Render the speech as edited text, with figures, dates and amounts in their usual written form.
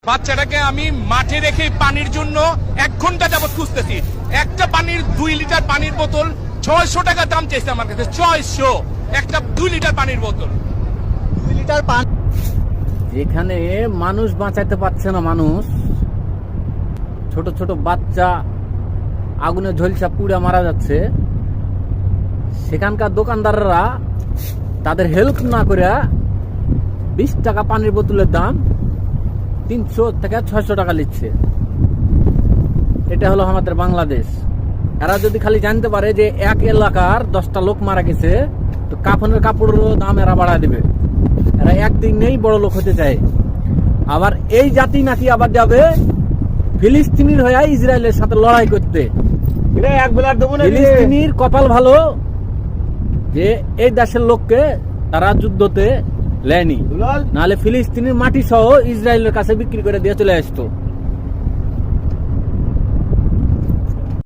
বাচ্চাটাকে আমি মাঠে রেখে পানির জন্য 1 ঘন্টা যাবত খুঁজতেছি। একটা পানির 2 লিটার পানির বোতল 600 টাকা দাম চেয়েছে আমার কাছে। 600 একটা 2 লিটার পানির বোতল। 2 লিটার পানি যেখানে মানুষ বাঁচাইতে পারছে না, মানুষ ছোট ছোট বাচ্চা আগুনে ঝলসা পুড়ে মারা যাচ্ছে, সেখানকার দোকানদাররা তাদের হেল্প না করে 20 টাকা পানির বোতলের দাম 300 থেকে 600 টাকা নিচ্ছে। এটা হলো আমাদের বাংলাদেশ। এরা যদি খালি জানতে পারে যে এক এলাকার 10টা লোক মারা গেছে, তো কাফনের কাপড়ের দাম এরা বাড়ায় দিবে। এরা একদিনেই বড় লোক হতে চায়। আবার এই জাতি নাকি আবার যাবে ফিলিস্তিনির হয়ে ইসরায়েলের সাথে লড়াই করতে। ফিলিস্তিনির কপাল ভালো যে এই দেশের লোককে তারা যুদ্ধতে লেয়নি, নাহলে ফিলিস্তিনির মাটি সহ ইসরায়েলের কাছে বিক্রি করে দিয়ে চলে আসতো।